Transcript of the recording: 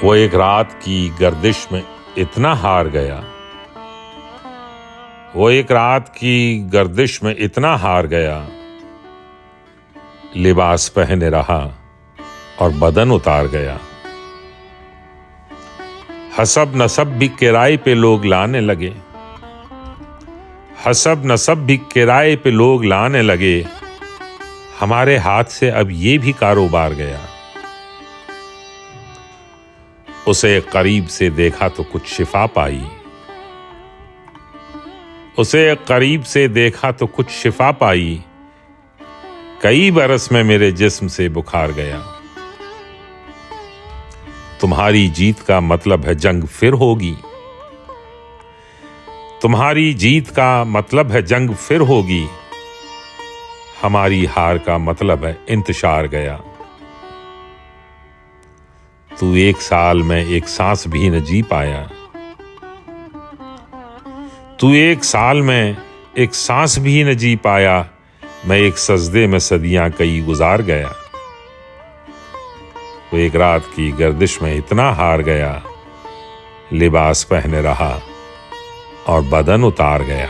वो एक रात की गर्दिश में इतना हार गया, वो एक रात की गर्दिश में इतना हार गया, लिबास पहने रहा और बदन उतार गया। हसब नसब भी किराए पे लोग लाने लगे, हसब नसब भी किराए पे लोग लाने लगे। हमारे हाथ से अब ये भी कारोबार गया। उसे करीब से देखा तो कुछ शिफा पाई, उसे करीब से देखा तो कुछ शिफा पाई। कई बरस में मेरे जिस्म से बुखार गया। तुम्हारी जीत का मतलब है जंग फिर होगी, तुम्हारी जीत का मतलब है जंग फिर होगी। हमारी हार का मतलब है इंतशार गया। तू एक साल में एक सांस भी न जी पाया, तू एक साल में एक सांस भी न जी पाया। मैं एक सजदे में सदियां कई गुजार गया। वो एक रात की गर्दिश में इतना हार गया, लिबास पहने रहा और बदन उतार गया।